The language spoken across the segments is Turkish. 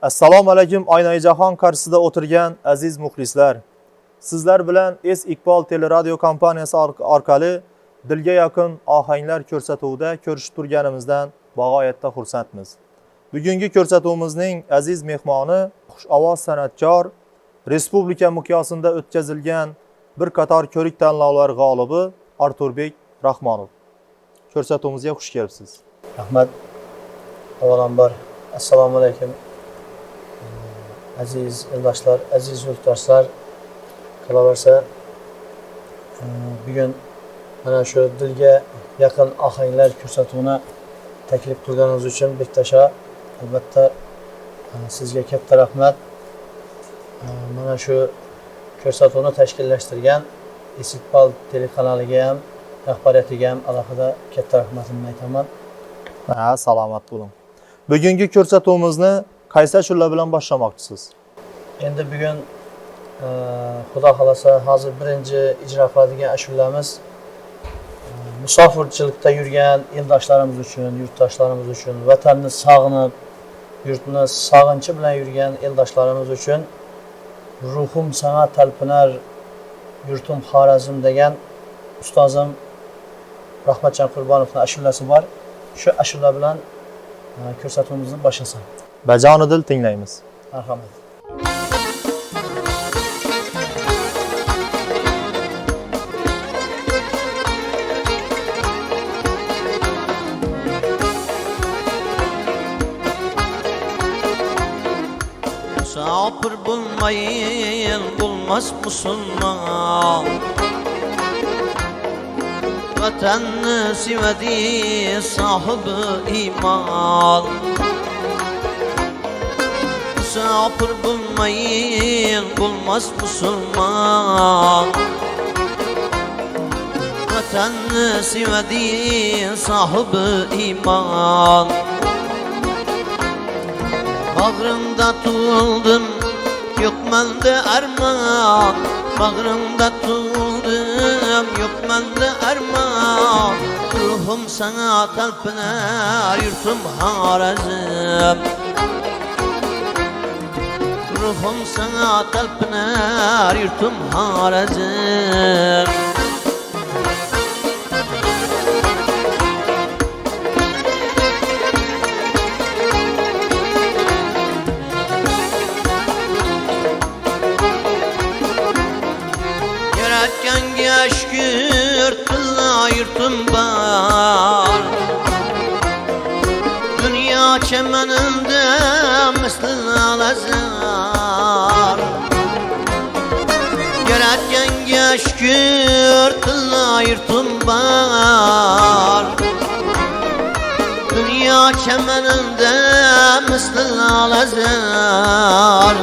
Assalomu alaykum, Aynai Jahon qarshisida o'tirgan aziz muxlislar. Sizlar bilan Es-Iqbol teleradio kompaniyasi orqali dilga yaqin ohanglar ko'rsatuvida ko'rishib turganimizdan bag'oyatda xursandmiz. Bugungi ko'rsatuvimizning aziz mehmoni xushovoz san'atkor, respublika miqyosida o'tkazilgan bir qator ko'rik tanlovlar g'olibi Arturbek Rahmonov. Ko'rsatuvimizga xush kelibsiz. Rahmat. Avvalambor assalomu alaykum. Aziz yurtdoshlar, aziz yurtdoshlar, qolaversa bugun mana shu dilga yaqin ohanglar ko'rsatuvini taklif qilganingiz uchun Bektasha, albatta sizga katta rahmat. Mana shu ko'rsatuvni tashkillashtirgan Es-Iqbol telekanaliga ham, rahbariyatiga ham alohida katta rahmatimni aytaman. Salomat bo'ling. Bugungi ko'rsatuvimizni qaysi ashula bilan boshlamoqchisiz? Endi bugun Xudo xolasa hozir birinchi ijro qiladigan ashulamiz musofirchilikda yurgan eldoshlarimiz uchun, yurtdoshlarimiz uchun, vatanni sog'inib, yurtni sog'inchi bilan yurgan eldoshlarimiz uchun ruhim sana talpinar, yurtim Xorazm degan ustozim Rahmatjon Qurbonovning ashulasi bor. Shu ashula bilan ko'rsatuvimizni boshlasam. Bajonidil tinglaymiz. Marhamat. Musafir bulmayın, bulmaz musulman. Vatanını sevdi sahibi iman. Musafir bulmayın, bulmaz musulman. Vatanını sevdi sahibi iman. Bağrımda tutuldum, yok mende arman. Bağrımda tutuldum, yok mende arman. Ruhum sana talpinar, yurtum Xorazm. Ruhum sana talpinar, yurtum Xorazm. Yaratganga shukr, tilla yurtim bor. Dünya çemeninde misli alazar. Yaratganga shukr, tilla yurtim bor. Dünya çemeninde misli alazar.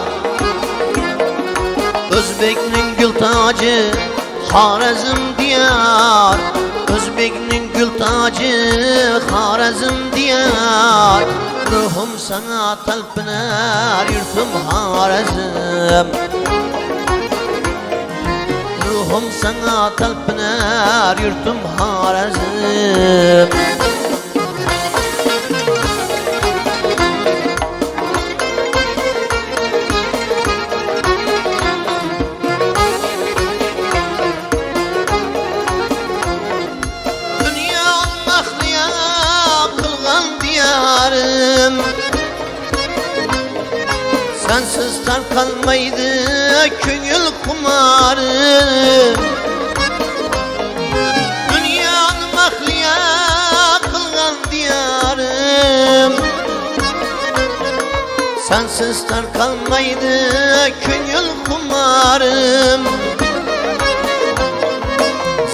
Özbekning gül tacı Xorazm diyar. Özbekning gül tacı Xorazm diyar. Ruhum sana talpinar, yurtum Xorazm. Ruhum sana talpinar, yurtum Xorazm. Sensiz kalmaydı köngül kumarı. Dünyanı mahliya kılgan diyarım. Sensiz kalmaydı köngül kumarım.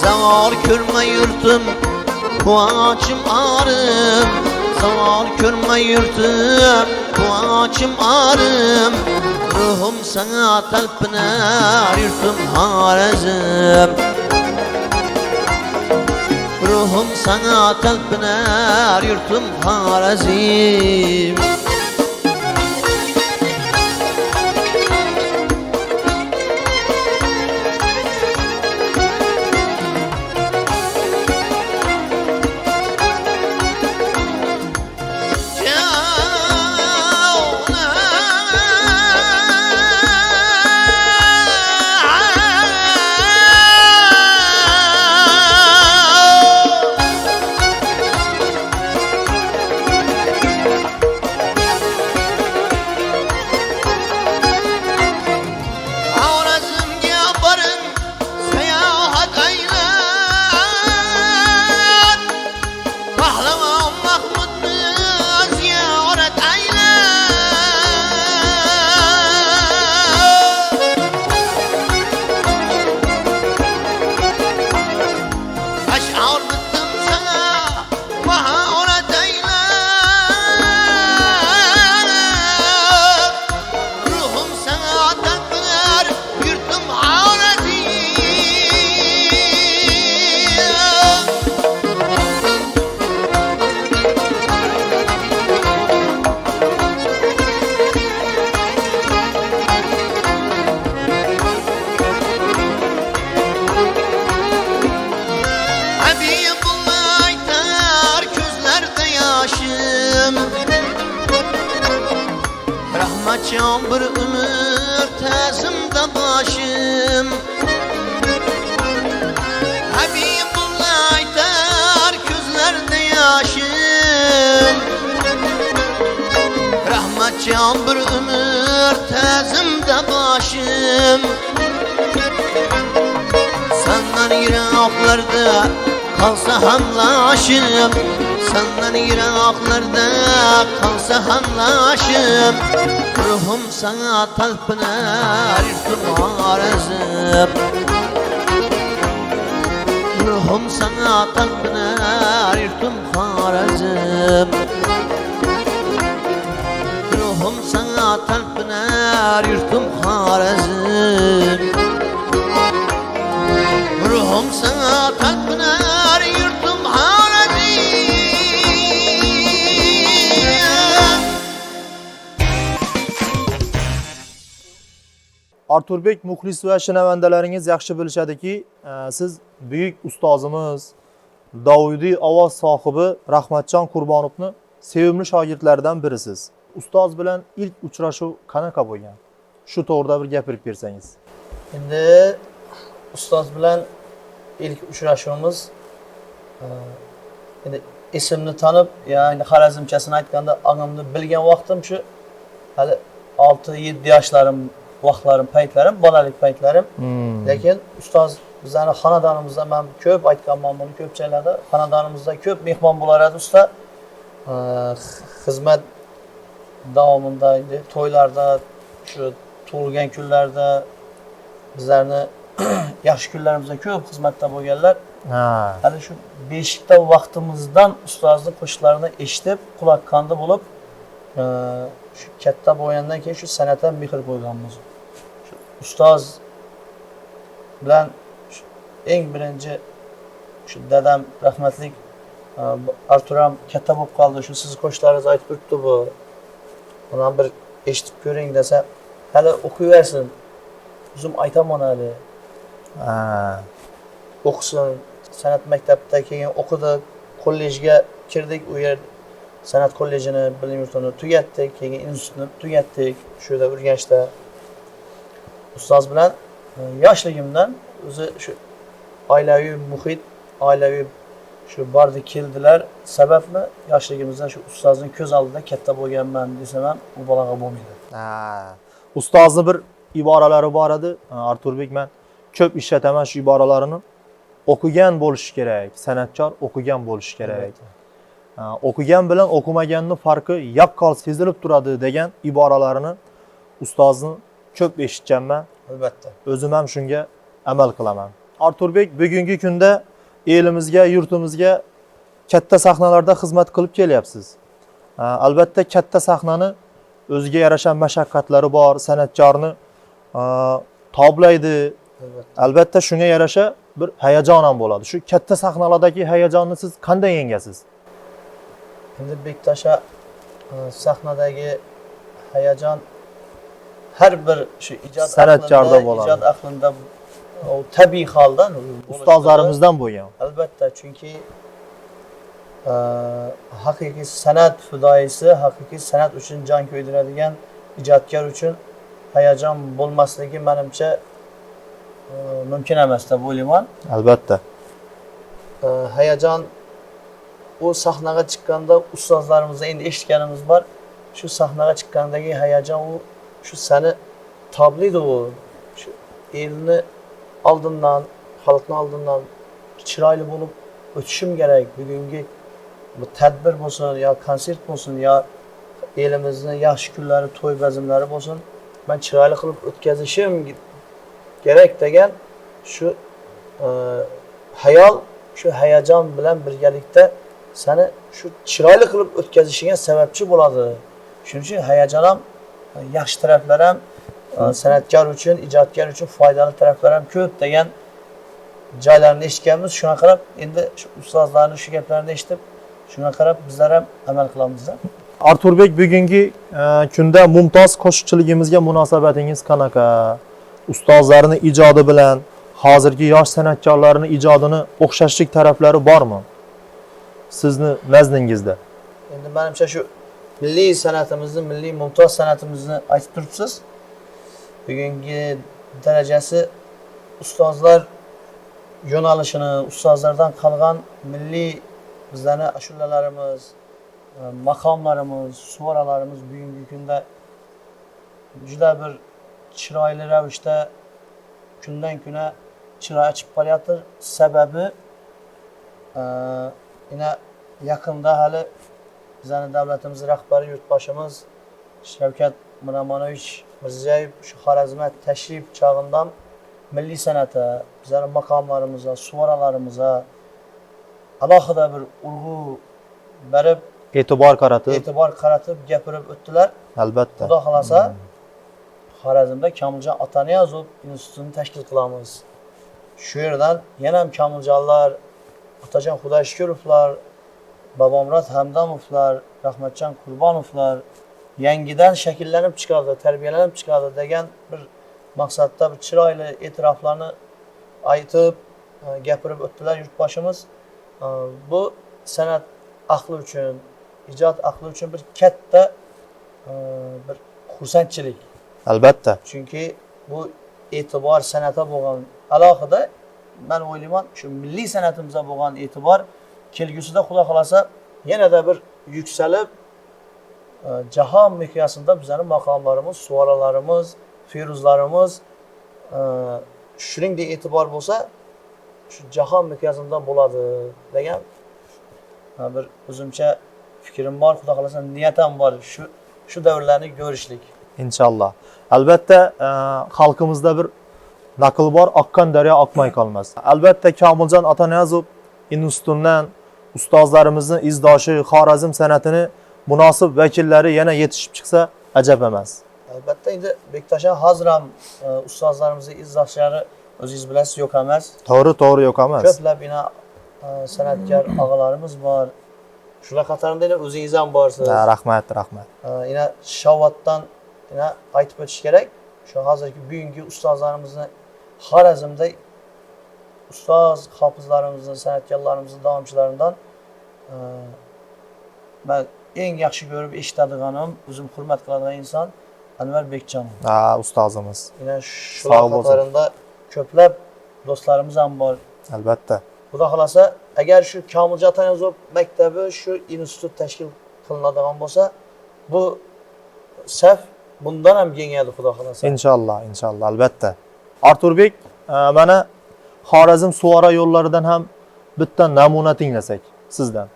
Zavar körme yurtum, kuaçım ağrım. Zavar körme yurtum, kuaçım ağrım. Ruhum sana talpinar, yurtum Xorazm. Ruhum sana talpinar, yurtum Xorazm. Rahmatcan bir ömür tazimda başım Habibullah aytar gözlerde yaşım Rahmatcan bir ömür tazimda başım Senden yiraklarda kalsa hamlaşım Senden yiraklarda kalsa hamlaşım Ruhum sana talpınar yurtum Harazm Ruhum sana talpınar yurtum Harazm Ruhum sana talpınar yurtum Harazm Ruhum sana talpınar yurtum Harazm Arturbek muxlis va shinavandalaringiz yaxshi bilishadiki, siz buyuk ustozimiz, Davudiy ovoz sohibi Rahmatjon Qurbonovni sevimli shogirdlaridan birisiz. Ustoz bilan ilk uchrashuv qanaqa bo'lgan? Shu to'g'rida bir gapirib bersangiz. Endi ustoz bilan ilk uchrashuvimiz endi esimni tanib, ya'ni Xorazmchasini aytganda, onamni bilgan vaqtim shu hali 6-7 yoshlarim, vaqtlarim, paytlarim, bolalik paytlarim. Lekin ustoz bizning xonadonimizda men ko'p aytganman buni ko'pchiliklarda, xonadonimizda ko'p mehmon bo'lar edi usta. Xizmat davomida, to'ylarda, shu tug'ilgan kunlarda bizlarni yaxshi kunlarimizda ko'p xizmatda bo'lganlar. Hali shu beshikda vaqtimizdan ustozning qo'shiqlarini eshitib, quloq qondi bo'lib, shu katta bo'lgandan keyin shu san'atga mehr qo'yganmiz. Shu ustoz bilan eng birinchi shu dadam rahmatlik Arturam katta bo'lib qoldi. Shu siz qo'shiqlaringizni aytib o'tdi bu. Buni bir eshitib ko'ring desa, hali o'qiyversin. O'zim aytaman hali. O'qisin. San'at maktabida keyin o'qidik, kollejga kirdik, u yer san'at kollejini, bilim yurtini tugatdik, keyin institutni tugatdik, shu yerda Urganchda. Ustoz bilan yoshligimdan o'zi shu oilaviy muhit, oilaviy shu bordi keldilar sababmi yoshligimizdan shu ustozning ko'z oldida katta bo'lganman desam ham u bolaga bo'lmaydi. Ustozni bir iboralari bor edi. Arturbek, men ko'p ishlataman shu iboralarini. O'qigan bo'lish kerak, san'atkor o'qigan bo'lish kerak. O'qigan bilan o'qimaganning farqi yaqqol sezilib turadi degan iboralarini ustozni ko'p eshitganman. Albatta. O'zim ham shunga amal qilaman. Arturbek, bugungi kunda elimizga, yurtimizga katta sahnalarda xizmat qilib kelyapsiz. Albatta katta sahnani o'ziga yarasha mashaqqatlari bor, san'atkorni toblaydi. Albatta shunga yarasha bir hayajon ham bo'ladi. Shu katta sahnalardagi hayajonni siz qanday yengasiz? Endi Bektasha sahnadagi hayajon har bir shu ijod san'atkorda bo'ladi. Ijod aqlida o tabiiy holdan ustozlarimizdan bo'lgan. Albatta, chunki haqiqiy san'at fidoyisi, haqiqiy san'at uchun jon ko'ydiradigan ijodkor uchun hayajon bo'lmasligi menimcha mumkin emas deb o'ylayman. Albatta. Hayajon o sahnaga chiqqanda ustozlarimizda endi eshitganimiz bor. Shu sahnaga chiqqandagi hayajon u shu seni toblaydi u. Shu elni oldindan, xalqni oldindan chiroyli bo'lib o'tishim kerak. Bugungi bu tadbir bo'lsin, yo konsert bo'lsin, yo elimizni yaxshi kunlari, to'y bazmlari bo'lsin, men chiroyli qilib o'tkazishim kerak degan shu hayol, shu hayajon bilan birgalikda seni shu chiroyli qilib o'tkazishingga sababchi bo'ladi. Shuning uchun hayajon ham yaxshi taraflar ham san'atkor uchun, ijodkor uchun foydali taraflar ham ko'p degan joylarni eshitganmiz. Shunga qarab endi shu ustozlarning shu gaplarini eshitib, shunga qarab bizlar ham amal qilamiz. Arturbek, bugungi kunda mumtoz qo'shiqchiligimizga munosabatingiz qanaqa? Ustozlarning ijodi bilan hozirgi yosh san'atkorlarning ijodini o'xshashlik taraflari bormi? Sizni nazdingizda? Endi menimcha shu milliy san'atimizni, milliy mumtoz san'atimizni aytib turibsiz. Bugungi darajasi ustozlar yo'nalishini, ustozlardan qolgan milliy bizlarning ashulalarimiz, maqomlarimiz, suvoralarimiz bugungi kunda juda bir chiroyli ravishda kundan kuna chiroy ochib qolyapti. Sababi yana yaqinda hali bizning davlatimiz rahbari yurtboshimiz Shavkat Miromonovich Mirziyoyev shu Xorazmga tashrif chog'indan milliy san'atga, bizning maqomlarimizga, suvoralarimizga alohida bir urg'u berib, e'tibor qaratib gapirib o'tdilar. Albatta. Xudo xolasa Xorazmda Kamiljon Ataniyazov institutini tashkil qilamiz. Shu yerdan yana ham Kamiljonlar, Otajon Xudoyshukurovlar, Bobomurod Hamdamovlar, Rahmatjon Qurbonovlar yangidan shakllanib chiqadi, tarbiyalanib chiqadi degan bir maqsadda bir chiroyli e'tiroflarni aytib, gapirib o'tdilar yurtboshimiz. Bu san'at ahli uchun, ijod ahli uchun bir katta bir xursandchilik. Albatta. Chunki bu e'tibor san'atga bo'lgan alohida, men o'ylayman, shu milliy san'atimizga bo'lgan e'tibor kelgusida xudo xolasa yanada bir yuksalib, jahon miqyosida bizning maqomlarimiz, suvoralarimiz, fe'ruzlarimiz shuningdek e'tibor bo'lsa, shu jahon miqyosida bo'ladi degan bir o'zimcha fikrim bor. Xudo xolasa niyatim bor, shu davrlarni ko'rishlik. İnşallah. Albatta xalqimizda bir naql bor, oqqan daryo oqmay qolmas. Albatta Kamiljon Ataniyazov institutidan ustozlarimizning izdoshi, Xorazm san'atini munosib vakillari yana yetishib chiqsa ajab emas. Albatta endi Bektashan hozir ham ustozlarimizning izdoshlari o'zingiz bilasiz yo'q emas. To'g'ri yo'q emas. Ko'plab yana san'atkor og'alarimiz bor. Shular qatorida o'zingiz ham borsiz. Rahmat. Yana Shovotdan yana aytib o'tish kerak. Shu hozirgi bugungi ustozlarimizni Xorazmda ustoz hofizlarimizni, san'atkorlarimizni davomchilaridan men eng yaxshi ko'rib eshitadiganim, o'zim hurmat qiladigan inson Anvar Bekjonov. Ustozimiz. Yana shu qatorida ko'plab do'stlarimiz ham bor. Albatta. Xudo xolasa, agar shu Kamiljon Ataniyazov maktabi, shu institut tashkil qilinadigan bo'lsa, bu saf bundan ham kengayadi xudo xolasa. İnşallah, albatta. Arturbek, mana Xorazm suvora yo'llaridan ham bitta namuna tinglasak sizdan.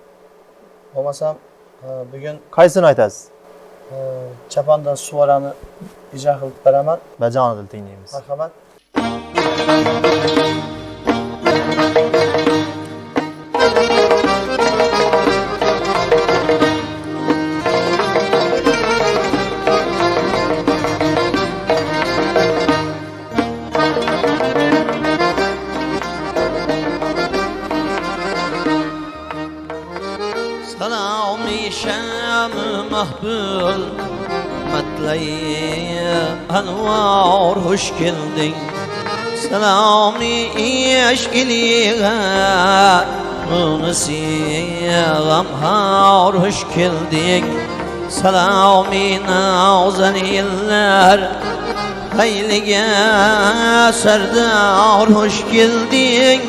Bo'lmasam, bugun Qaysini aytasiz? Chapondan suvorani ijro qilib beraman. Bajonidil tinglaymiz. Marhamat. سلامی شم محبوب مطلعی انوار hoş geldin سلامی عشقلیه نسیم هار hoş geldin سلامی نازنینler haylige serdar hoş geldin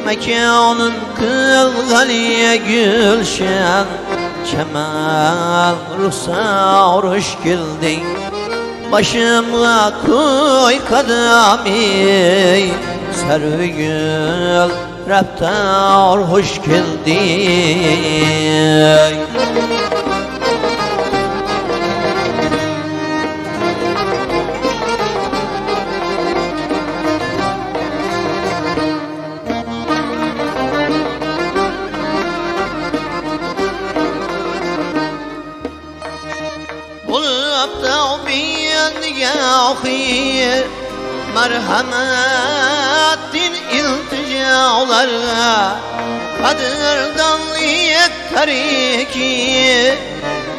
mekanın kılgaliye gülşen Kemal ruhsar hoş geldin Başımla koy kadami Servigül raptar hoş geldin Khir merhametin ilticalarına Kadirdan yeteriki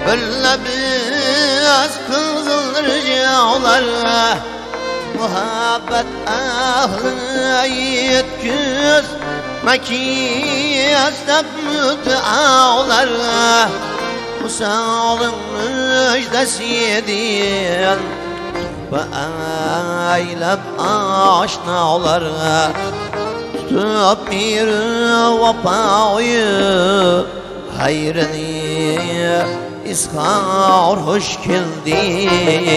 Böyle biz kızılır ricaularına Muhabbet ahline yetküz Mekiyestab müteaularına Usalın müjdesiydin ve eylep aşnalara tutup bir vefayı hayrini izhar hoş geldin.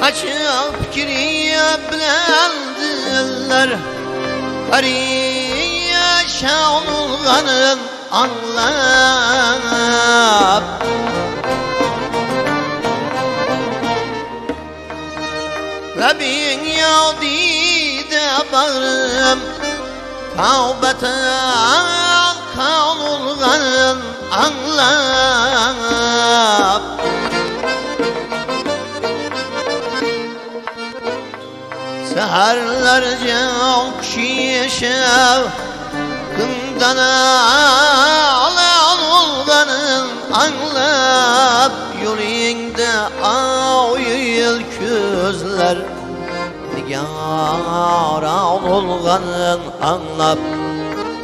Açıp fikriye bilendiler Hariye şanulganın anlap Rabbin yadide bağrım Tavbete kanulganın anlap Seherlerce okşayışıp Kındana alan olganın anlap Yüreğinde ağıyıl közler Nigaran olganın anlap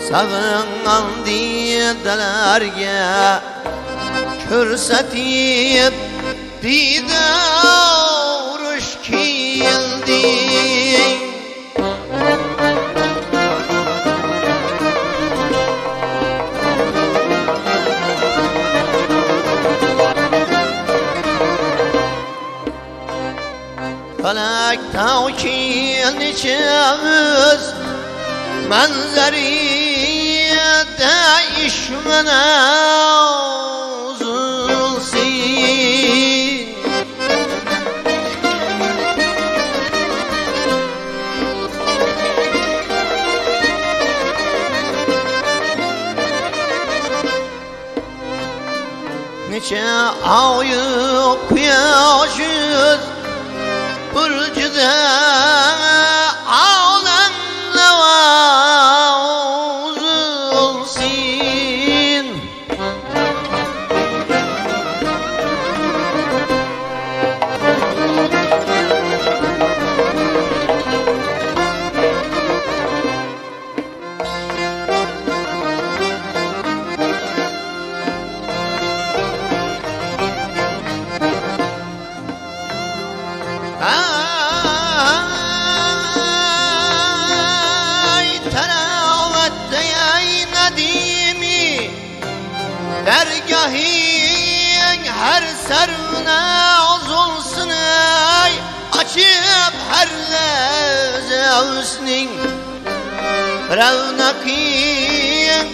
Sağınan diyedelerge Körsetip didaruş kildi Felek tavkil niçemiz Menzeri değişmene uzulsin Niçe ayıp yaşız Burcu'da ağlanla uzulsun Ay teravette yay nedimi Dergâhin her servine olsun ay Açıp her lezevsnin Revnakin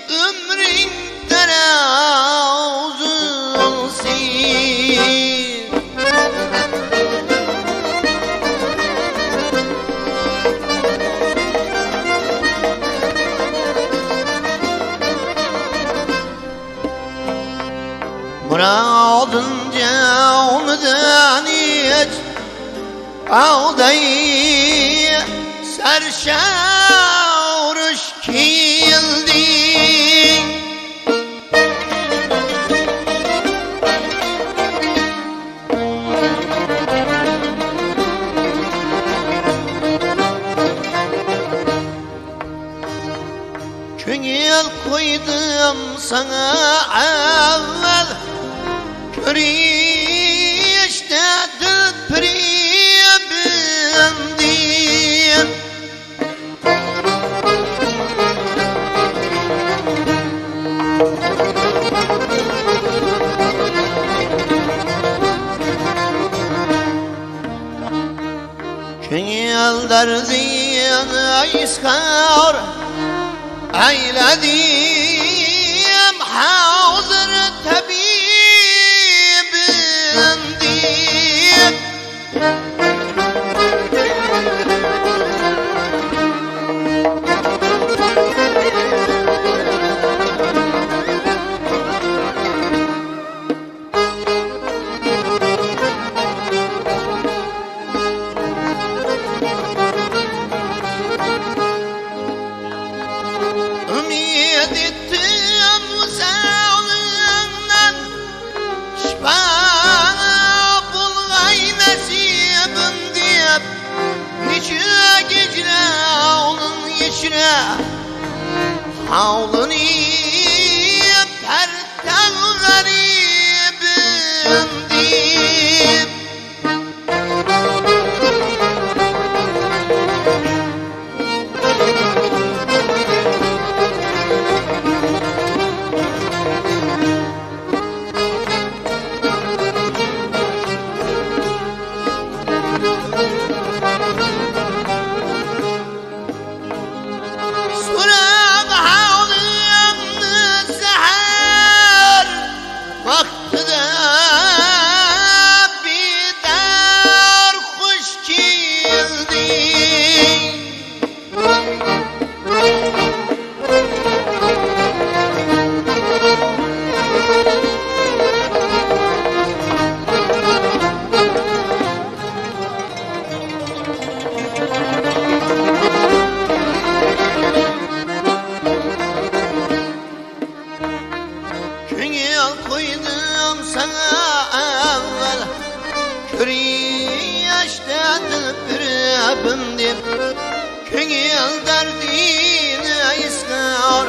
ömrin terazulsin Muradınca umdan hiç Ağdayı serşavruş kildin Köngül koydum sana evvel Körişte dilpiriye bindim Köngül derdine iskar eyledim hazır tabibindim Ümit havlını perten garibim deyip Surak havlını seher vaktida bidar hoş geldin. Köngül koydum sana evvel Köryaştadı pürübüm dip Köngül derdine iskar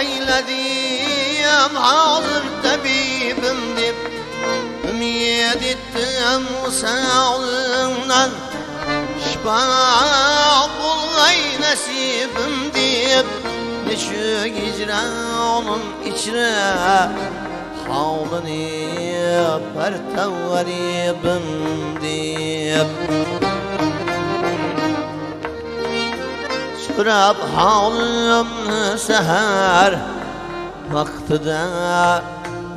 Eyledim hazır tabibim dip Ümid ettim sağlığından Şifa bulgay nasibim dip Neşü hicranın içre Havlını pertev garibim deyip Sürab havlımı seher Vaktida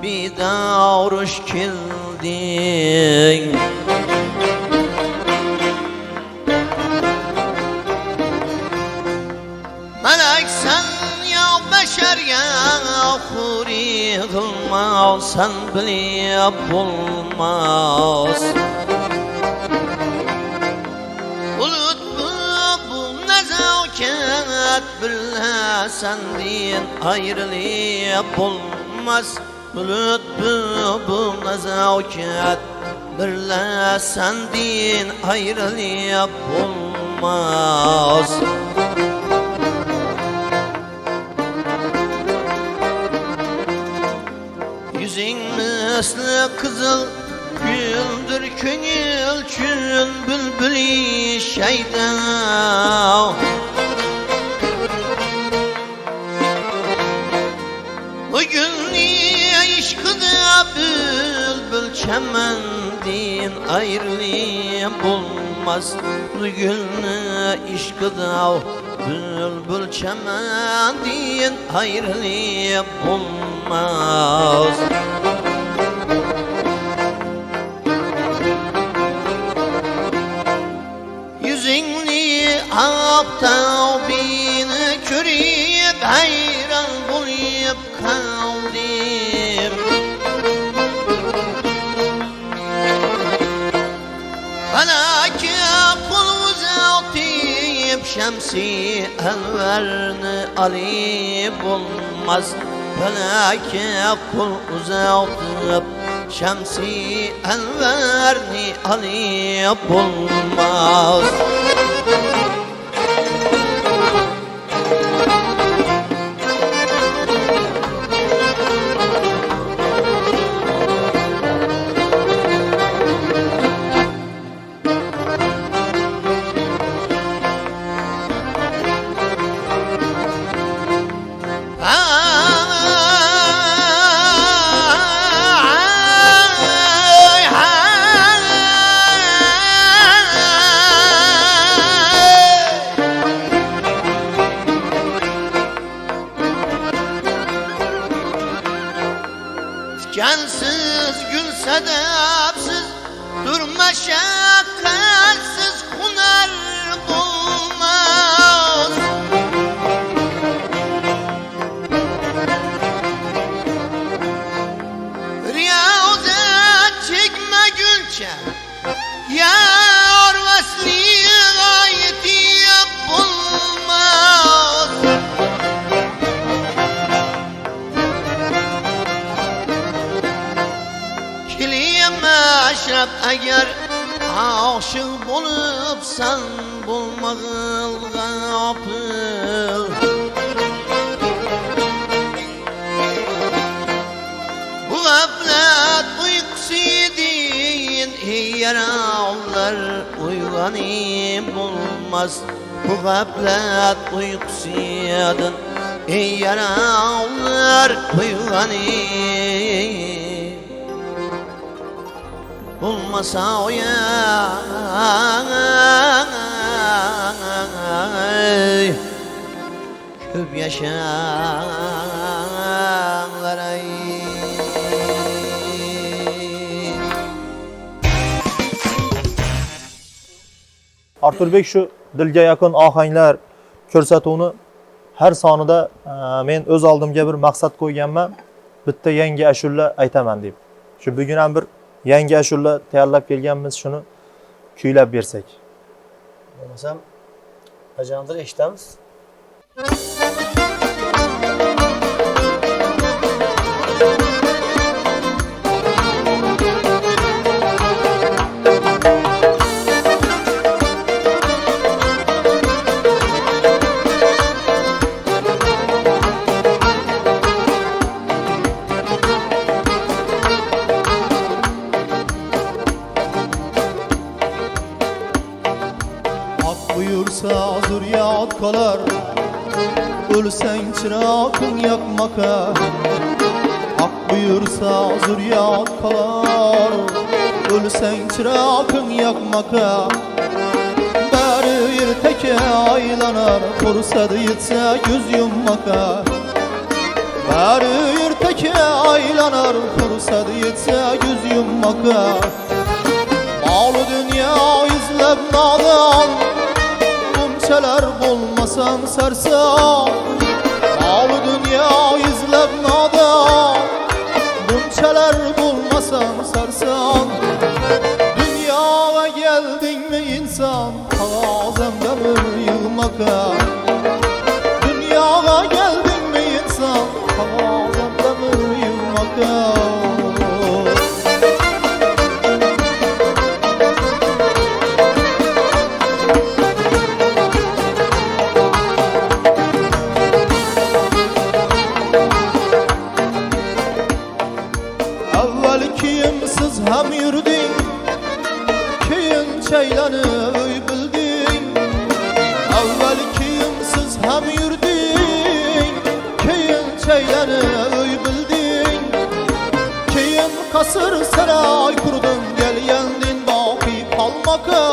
bidar geldin Melek sen ya beşerge huri kılmaz Sen bilip bulmaz Bulut bu nezaket Bille sendin ayrılıp bulmaz Bulut bu nezaket Bille sendin ayrılıp bulmaz Yüzün misli kızıl güldür köngül çün bülbülü şeyda Bugün niye işkıda bülbül çemendin ayrılıp bulmaz Bugün işkıda bülbül çemendin ayrılıp bulmaz Yüzünü aptavbini körüp hayran bulup kaldım Bana ki kul uzatıp şemsi enverini alıp bulmaz Bana ki kul uzatıp şemsi enverini alıp bulmaz Cansız, gül sedapsız, durma şakkatsız hunar bulmaz. Riyazet çekme gülçe, yar vasli gayeti bulmaz. Aşraf eğer aşık bulup sen bulmağıl gafil yaralar uyg'onib bo'lmas bu g'aflat uyqusidan yaralar uyg'onib bo'lmasa ko'p yaşanglar ay. Arturbek shu dilga yaqin ohanglar ko'rsatuvni har sonida men o'z oldimga bir maqsad qo'yganman, bitta yangi ashula aytaman deb. Shu bugun ham bir yangi ashula tayyorlab kelganmiz, shuni kuylab bersak. Bo'lmasam bajondir eshitamiz. Buyursa zurriyat kalar, ölsen çırağın yakmaka. Hak buyursa zurriyat kalar, ölsen çırağın yakmaka. Bari irteke aylanar, fırsat yetse göz yummaka. Bari irteke aylanar, fırsat yetse göz yummaka. Malı dünya izlep nadan, bunçeler bulmasam sarsan. Malı dünya izlep nadan, bunçeler bulmasam sarsan. Dünyaya geldin mi insan, ağzımda bir yılmaka. Dünyaya geldin mi insan, ağzımda bir yılmaka. Hem yürüdün, keyin çaylanıp öy bildin. Evvel kiyimsiz hem yürüdün, keyin çaylanıp öy bildin. Keyin kasır saray kurdun, gel yendin baki kalmaka.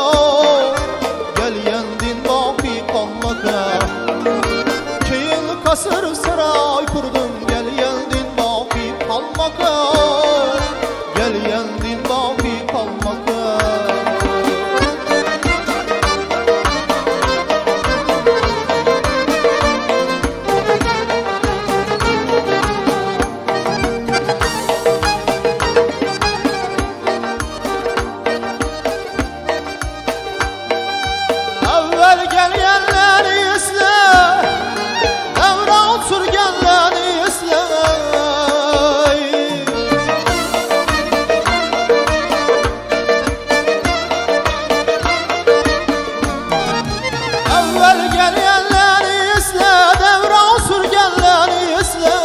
Gel yendin baki kalmaka. Keyin kasır saray kurdun, gel yendin baki kalmaka. Gel yendin baki kalmaka. Evvel gelyenleri isle, devran sürgenleri isle. Evvel gelyenleri isle, devran sürgenleri isle.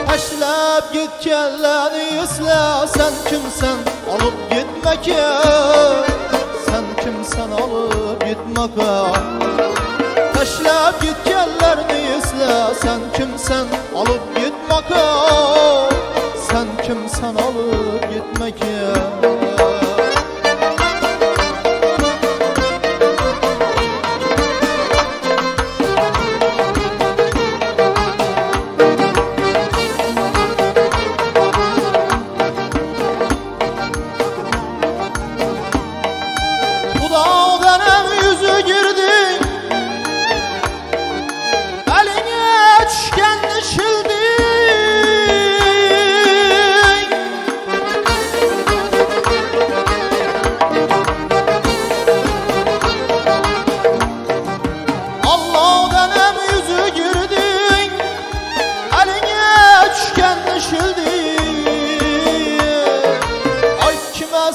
Taşlap gitkenleri isle, sen kimsen alıp gitmeke. Sen kimsen alıp gitmeke. Taşlap gitkenlerini isle, sen kimsen alıp gitmeke. Sen kimsen alıp gitmeke.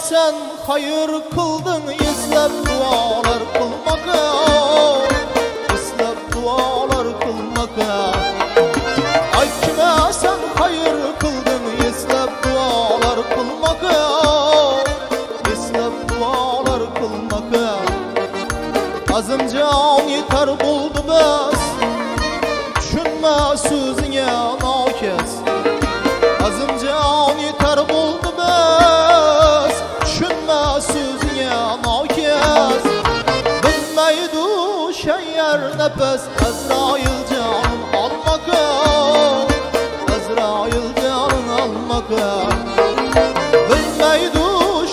Sen hayır kıldın, izlep dualar kılmaka. İzlep dualar kılmaka. Ay kime sen hayır kıldın, izlep dualar kılmaka. azimjon yetar bo'ldi biz tushunma so'zingga nokis azimjon yetar bo'ldi biz tushunma so'zingga nokis bilmaydi shayyar nafas Azroil jonim olmoqqa Azroil jonim olmoqqa bilmaydi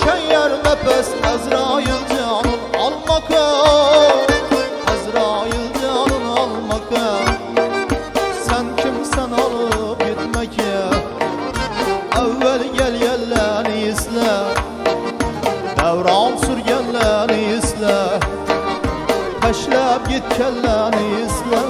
shayyar nafas Azroil jonim olmoqqa Azroil jonim olmoqqa sen kimsan olib gitmoqqa avval kelganlarni esla davron surganlarni esla tashlab ketganlarni esla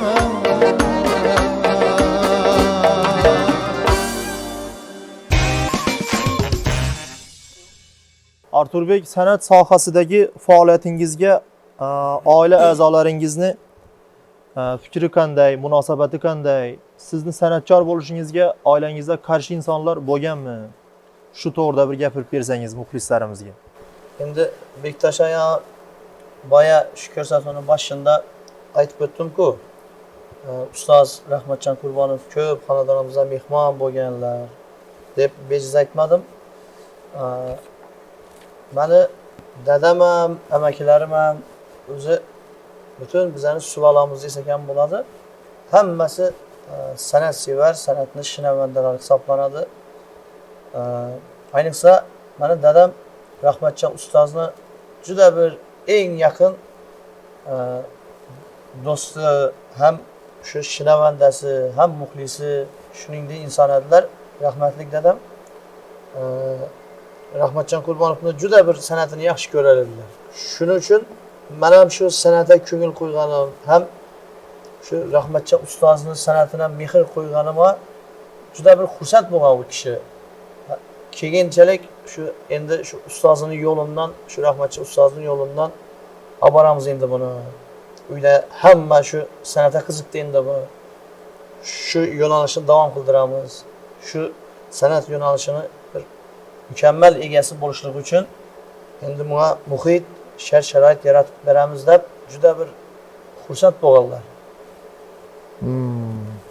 Arturbek, san'at sohasidagi faoliyatingizga oila a'zolaringizni fikri qanday, munosabati qanday? Sizni san'atkor bo'lishingizga oilangizda qarshi insonlar bo'lganmi? Shu to'g'rida bir gapirib bersangiz muxlislarimizga. Endi Bektash aka boya shu ko'rsatuvning boshida aytib o'tdim-ku, ustoz Rahmatjon Qurbonov ko'p xonadonimizda mehmon bo'lganlar deb bejiz aytmadim. Mani dadam ham, amakilarim ham o'zi butun bizani sulolamiz desak ham bo'ladi. Hammasi san'atsevar, san'atni shinavandalar hisoblanadi. Ayniqsa mani dadam Rahmatjon ustozni juda bir eng yaqin do'sti, ham shu shinavandasi, ham muxlisi, shuningdek inson edilar. Rahmatli dadam Rahmatjon Qurbonovni juda bir san'atini yaxshi ko'rar edilar. Shuning uchun men ham shu san'atga ko'ngil qo'yganim, ham shu Rahmatjon ustozning san'atiga mehr qo'yganimga juda bir xursand bo'lgan u kishi. Keyinchalik shu endi shu ustozning yo'lidan, shu Rahmatjon ustozning yo'lidan olib boramiz endi buni. Uyda hamma shu san'atga qiziqdi endi bu. Shu yo'nalishni davom qildiramiz. Shu san'at yo'nalishini bir mukammal egasi bo'lishligi uchun endi bunga muhit, shart-sharoit yaratib beramiz deb juda bir xursand bo'lganlar.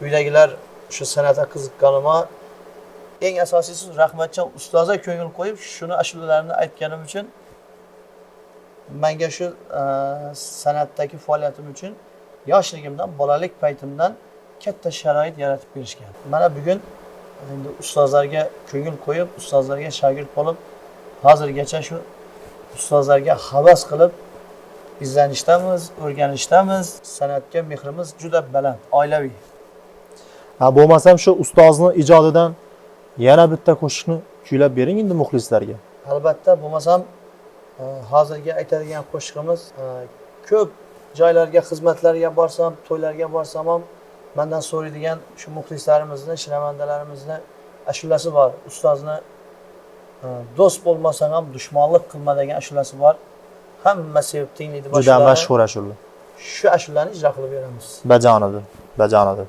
Uydagilar shu san'atga qiziqqanima eng asosiysi Rahmatjon ustozga ko'ngil qo'yib, shuni ashulalarni aytganim uchun menga shu san'atdagi faoliyatim uchun yoshligimdan, bolalik paytimdan katta sharoit yaratib berishgan. Mana bugun endi ustozlarga ko'ngil qo'yib, ustozlarga shogird bo'lib, hozirgacha shu ustozlarga havas qilib izlanishdamiz, o'rganishdamiz. San'atga mehrimiz juda baland, oilaviy. Bo'lmasam shu ustozni ijodidan yana bitta qo'shiqni kuylab bering endi muxlislarga. Albatta, bo'lmasam hozirga aytadigan qo'shiqimiz ko'p joylarga, xizmatlarga borsam, to'ylarga borsam ham mendan so'raydigan shu muxlislarimizni, shinavandalarimizni ashulasi bor. Ustozni do'st bo'lmasang ham dushmanlik qilma degan ashulasi bor. Hamma sevib tinglaydi boshqa. Juda mashhur ashula. Shu ashulani ijro qilib beramiz. Bajonidi, bajonidi.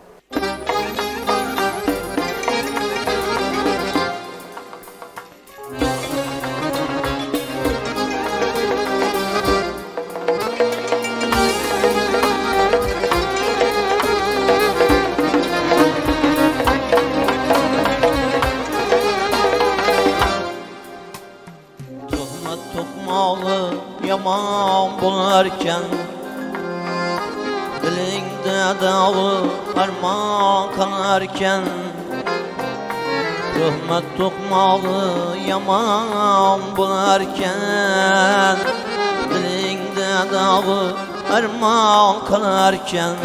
Yaman bularken dilingde dağı armağan kanarken Rahmet tokmağı yaman bularken dilingde dağı armağan kanarken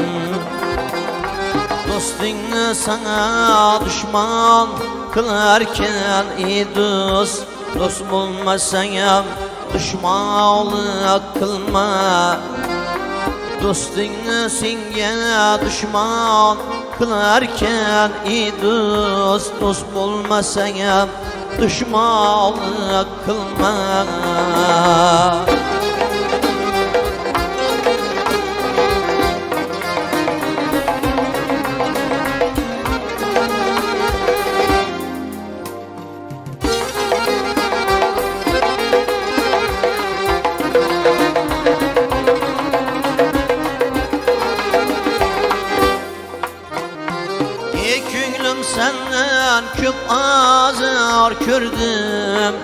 dostingni sana düşman kılarken ey dost dost bulmasan ham düşmanlık kılma dostingni senga düşman kılarken ey dost dost bulmasan ham düşmanlık kılma bazar gördüm.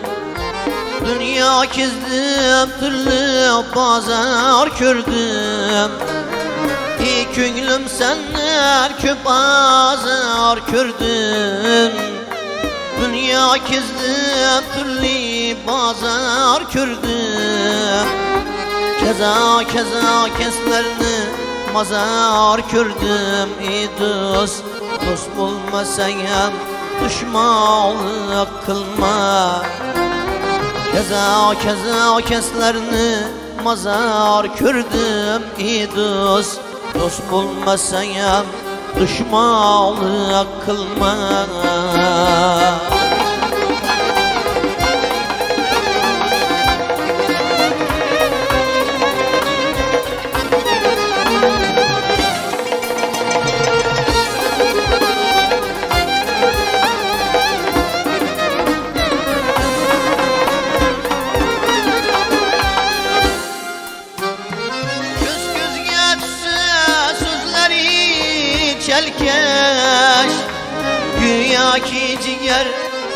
Dünya kezdim türlü bazar gördüm. Köngülüm senden köp azar gördüm. Dünya kezdim türlü bazar gördüm. Keza keza keslerini mazar gördüm. Dost, dost bulmasan düşmanlık kılma. Keza keza keslerini mazar gördüm. Dost, dost bulmasan düşmanlık kılma. Çelkeş güya ki ciğer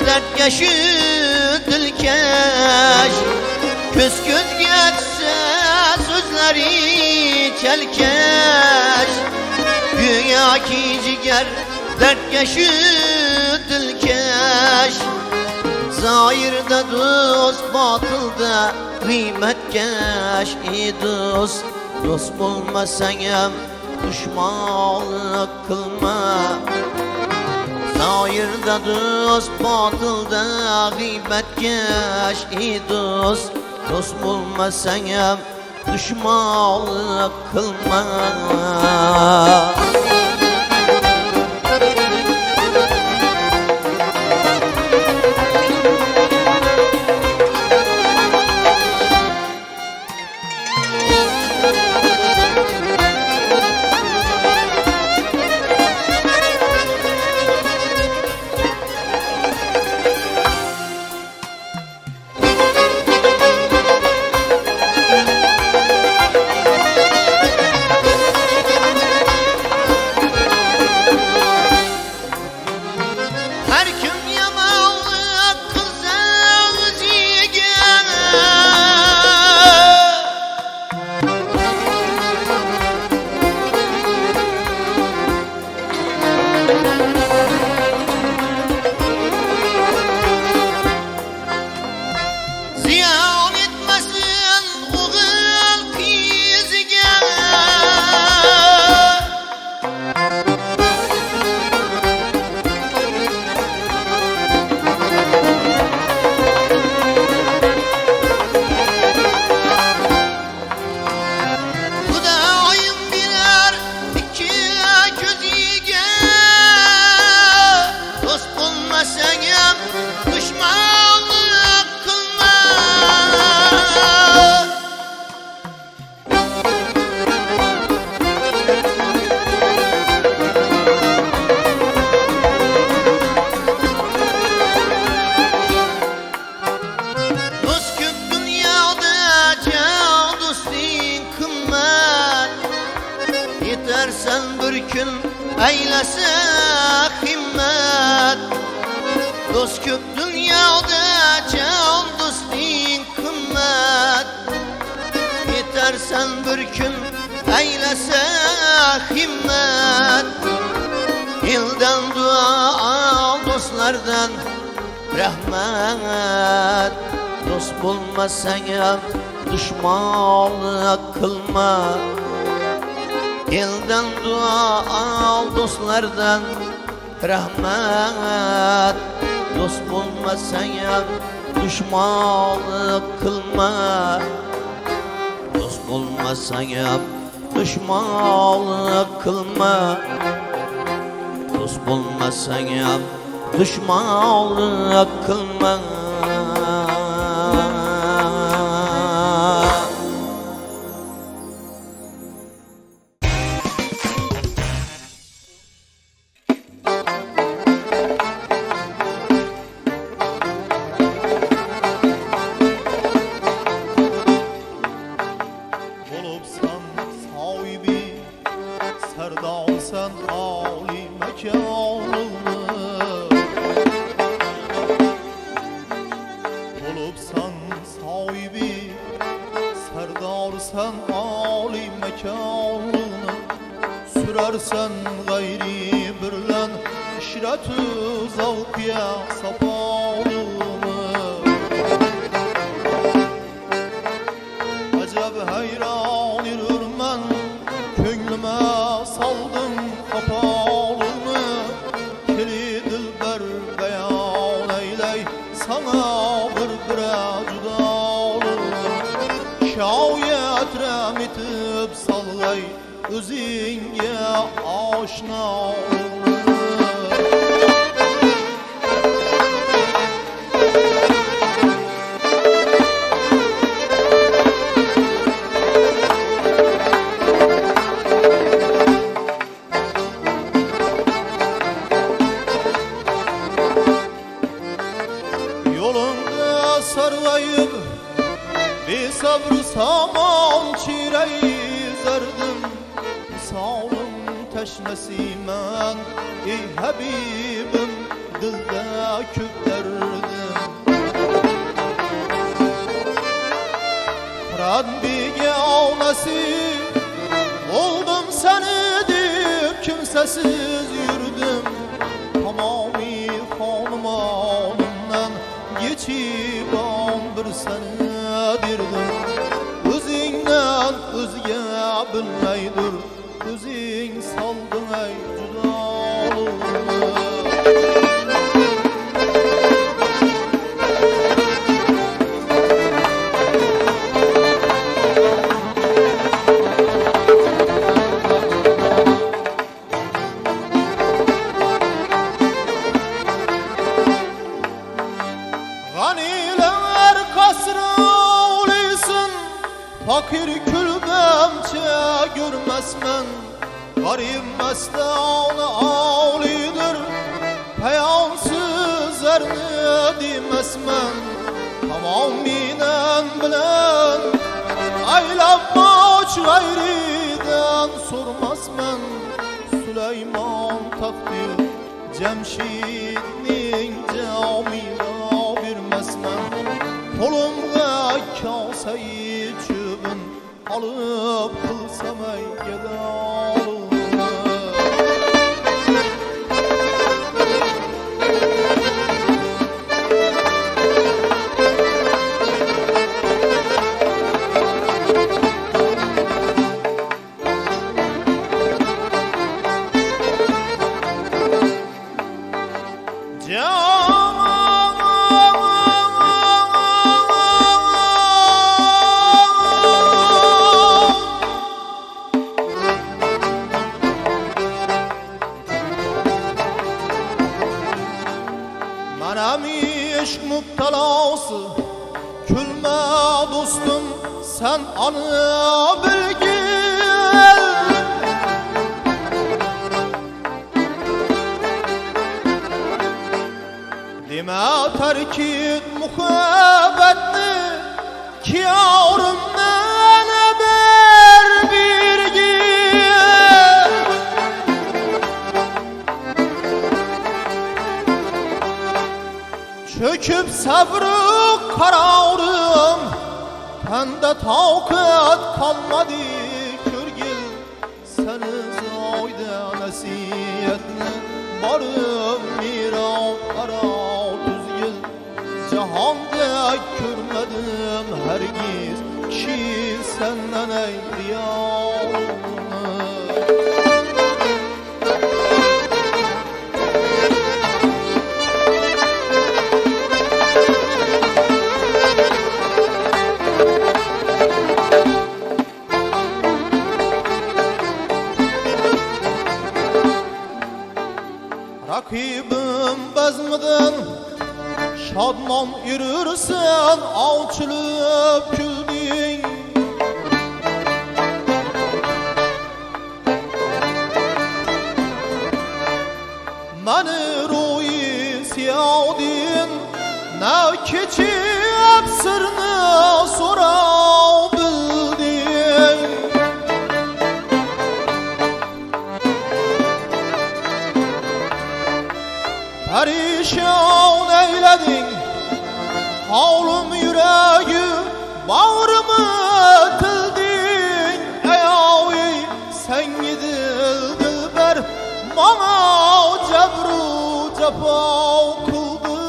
dertkeşi dilkeş. Köz köz geçse sözleri çelkeş güya ki ciğer dertkeşi dilkeş. Zahirde dost batılda kıymetkeş. Dost, dost bulmasan düşmanlık kılma. Zahirde dost batılda gıybetkeş. Dost, dost bulmasan düşmanlık kılma. Yetersen bir gün eylese himmet. Dost köp dünyada can dostin kımmet. Yetersen bir gün eylese himmet. Elden dua al dostlardan rahmet. Dost bulmasan düşmanlık kılma. Elden dua al dostlardan rahmet. Dost bulmasan düşmanlık kılma. Dost bulmasan düşmanlık kılma. Dost bulmasan düşmanlık kılma. Serdalsan hali mekanını sen âli mekanını sürersen gayri birlen işret-ü zavkiye sapalını acab hayran yürürmen könlüme saldım kapalını keli dilber beyan eyley sana bir cudalını şayet remitip salgay özünge aşnalını yolunda sargayıp bir sabr saman çireyi zerdim sağlım teşnesimen ey Habibim dilde küplerdim Rabbige avnesi oldum seni deyip kimsesiz yürüdüm tamami hanımanımdan geçip an bir seni dirdim özünden özge bilmeydir özün saldın ey cudalını Ganiler kasrı ulisin fakir külbemçe görmezmen garip mestanı ağlidir peyansız erni demezmen tamaminen bilen aylanmaç gayriden sormazmen Süleyman takdir Cemşid'nin camine Kolumga kaseyi çöbün alıp kılsam ey gedalını Manam işk müptelası külme dostum sen anı bilgil deme terkit muhabbetni ki yavrumdan haber birgil çöküp sabrı kararım tende tavkat kalmadı körgil seni zoyda nasiyetni barım mirav ara düzgil cahanda görmedim hergiz kişi senden ey diyarını Rakibim bezmeden şadman yürürsen avçılıp güldün Mani ruhi siyadin ne keçip sırrını sorabildin Perişan eyledin havlum yüreği bağrımı tildin cefo kıldı.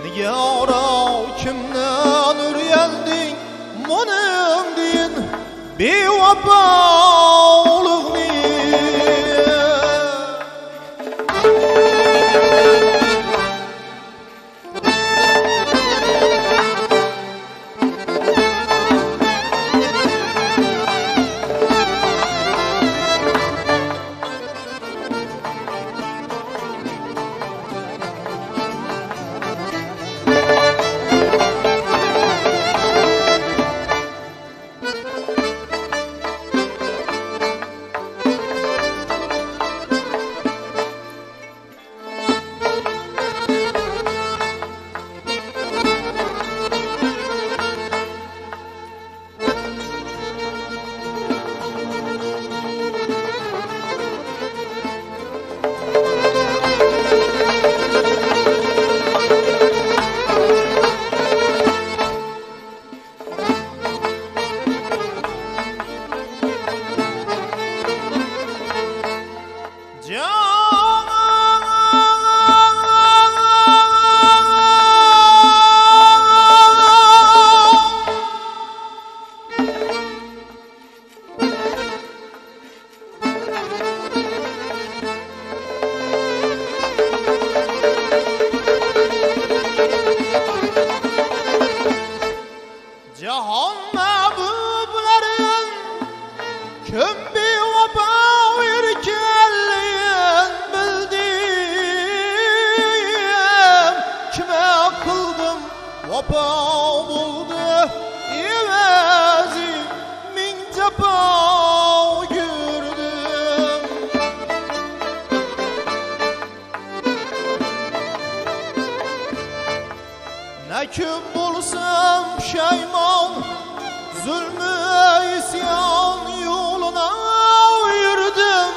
Nigara kimden üryeldin munum din bir vapalık Cihan mehbubların kömbi veba virkelliğin bildim. Kime kıldım veba buldu ivezi min cepa gördüm. Ne kim bulsam şeyman zulmü isyan yoluna yürüdüm.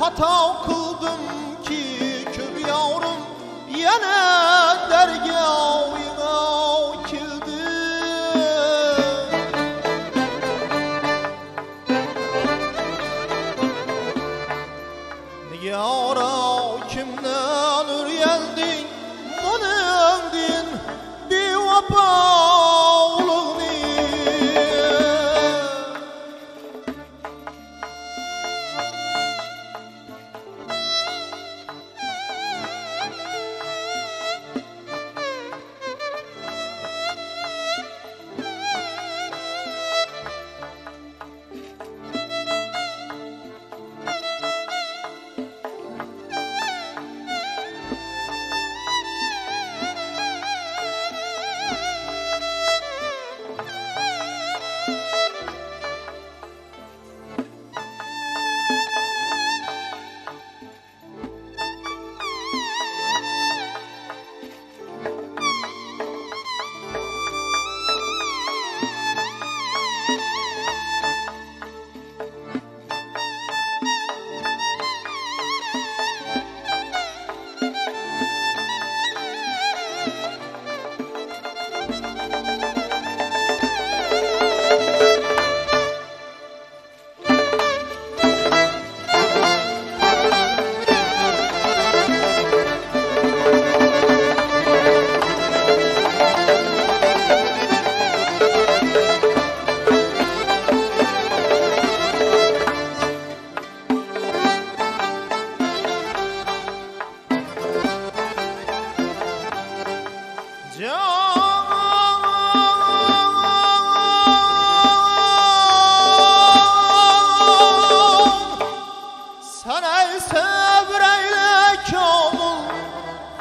Hata kıldım ki köp yavrum yine dergâhına kildim. Nigara kimden üryeldin munum din bir vapalık ni.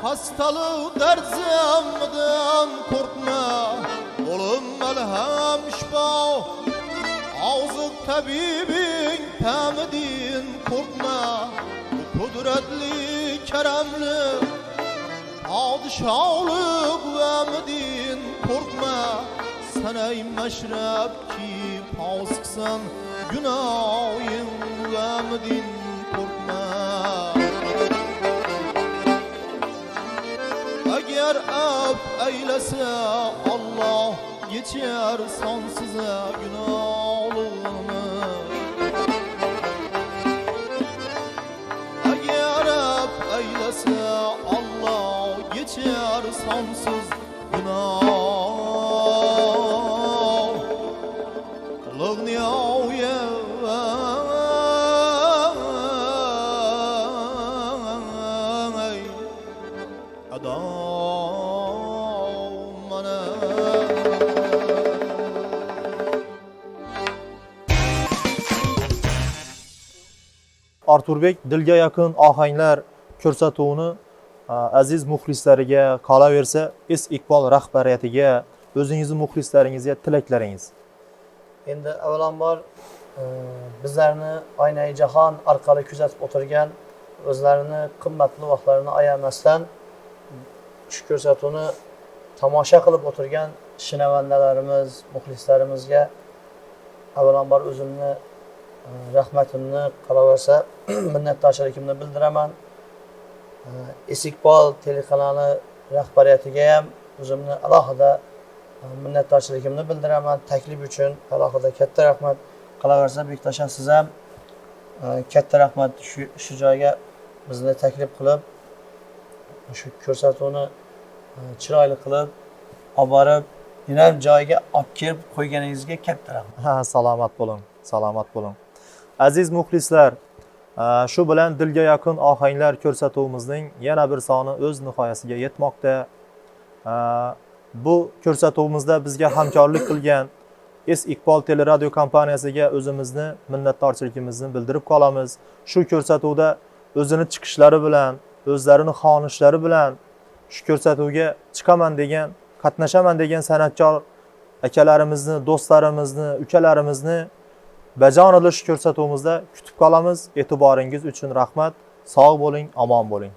Hastalık derzimden korkma, oğlum melhem şifa. Ağzık tabibin pemdin korkma, bu kudretli keremli padişahlık vermedin korkma. Sen ey meşrep ki pasıksan, günahın vermedin korkma. Eğer af eylese Allah, geçer sonsıza günahlı Agar ab aylasa Allah geçer sonsuz günah. Lığnıyor ya adam mana. Arturbek dilga yaqin ohanglar ko'rsatuvini aziz muxlislariga qolaversa, Es Iqbol rahbariyatiga, o'zingizni muxlislaringizga tilaklaringiz. Endi avvalambor bizlarni Oynai Jahon orqali kuzatib o'tirgan, o'zlarini qimmatli vaqtlarini ayamasdan shu ko'rsatuvni tomosha qilib o'tirgan shinavandalarimiz, muxlislarimizga avvalambor o'zimni rahmatimni qolaversa minnatdorchiligimni bildiraman. Es Iqbol telekanali rahbariyatiga ham o'zimni alohida minnatdorchiligimni bildiraman. Taklif uchun alohida katta rahmat. Qolaversa Bektosh siz ham katta rahmat shu joyga bizni taklif qilib, shu ko'rsatuvni chiroyli qilib olib borib, yana ham joyiga olib kelib qo'yganingizga katta rahmat. Ha, salomat bo'ling, salomat bo'ling. Aziz muxlislar, shu bilan dilga yaqin ohanglar ko'rsatuvimizning yana bir soni o'z nihoyasiga yetmoqda. Bu ko'rsatuvimizda bizga hamkorlik qilgan Es Iqbol teleradio kompaniyasiga o'zimizni minnatdorchiligimizni bildirib qolamiz. Shu ko'rsatuvda o'zini chiqishlari bilan, o'zlarini xohishlari bilan shu ko'rsatuvga chiqaman degan, qatnashaman degan san'atkor akalarimizni, do'stlarimizni, ukalarimizni bajonidil shu ko'rsatuvimizda kutib qolamiz. E'tiboringiz uchun rahmat. Sog' bo'ling, omon bo'ling.